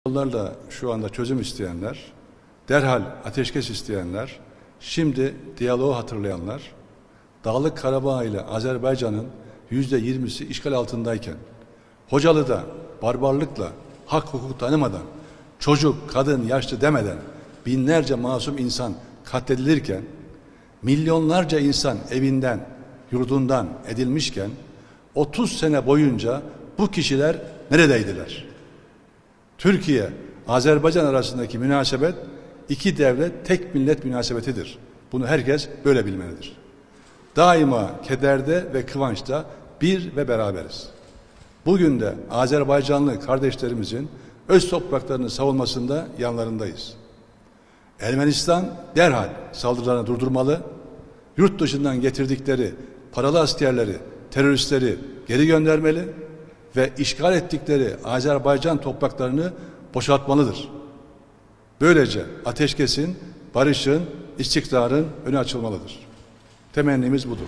Yollarla şu anda çözüm isteyenler, derhal ateşkes isteyenler, şimdi diyaloğu hatırlayanlar, Dağlık Karabağ ile Azerbaycan'ın %20'si işgal altındayken, Hocalı'da barbarlıkla, hak hukuk tanımadan, çocuk, kadın, yaşlı demeden binlerce masum insan katledilirken, milyonlarca insan evinden, yurdundan edilmişken, 30 sene boyunca bu kişiler neredeydiler? Türkiye, Azerbaycan arasındaki münasebet iki devlet, tek millet münasebetidir. Bunu herkes böyle bilmelidir. Daima kederde ve kıvançta bir ve beraberiz. Bugün de Azerbaycanlı kardeşlerimizin öz topraklarını savunmasında yanlarındayız. Ermenistan derhal saldırılarını durdurmalı, yurt dışından getirdikleri paralı askerleri, teröristleri geri göndermeli ve işgal ettikleri Azerbaycan topraklarını boşaltmalıdır. Böylece ateşkesin, barışın, istikrarın önü açılmalıdır. Temennimiz budur.